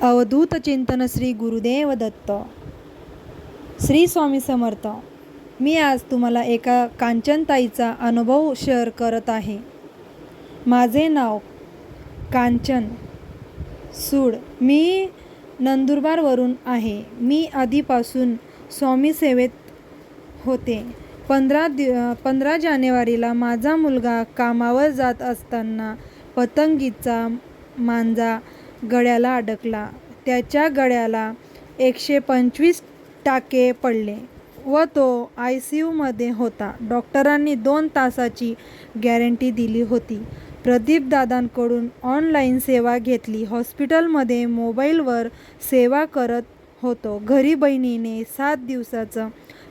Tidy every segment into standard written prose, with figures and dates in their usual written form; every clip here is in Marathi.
अवधूत चिंतन श्री गुरुदेव दत्त. श्री स्वामी समर्थ. मी आज तुम्हाला एका कांचनताईचा अनुभव शेअर करत आहे. माझे नाव कांचन सूड. मी नंदुरबारवरून आहे. मी आधीपासून स्वामी सेवेत होते. 15 जानेवारीला माझा मुलगा कामावर जात असताना पतंगीचा मांजा गळ्याला अडकला. त्याच्या गळ्याला 125 टाके पडले व तो ICUमध्ये होता. डॉक्टरांनी 2 तासाची गॅरंटी दिली होती. प्रदीपदादांकडून ऑनलाईन सेवा घेतली. हॉस्पिटलमध्ये मोबाईलवर सेवा करत होतो. घरी बहिणीने 7 दिवसाचं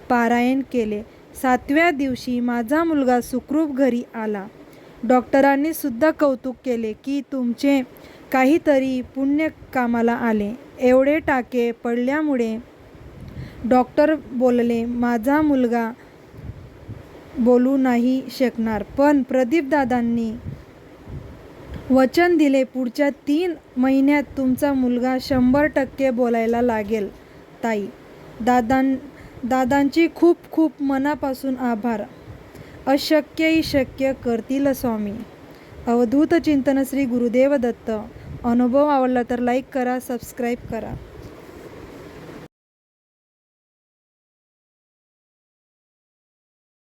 पारायण केले. 7व्या दिवशी माझा मुलगा सुखरूप घरी आला. डॉक्टरांनी सुद्धा कौतुक केले की तुमचे काहीतरी पुण्य कामाला आले. एवढे टाके पडल्यामुळे डॉक्टर बोलले माझा मुलगा बोलू नाही शकणार. पण प्रदीपदादांनी वचन दिले पुढच्या 3 महिन्यात तुमचा मुलगा 100% बोलायला लागेल. ताई दादांची खूप खूप मनापासून आभार. अशक्यही शक्य करतील स्वामी. अवधूत चिंतन श्री गुरुदेव दत्त. अनुभव आवडला तर लाईक करा, सबस्क्राईब करा.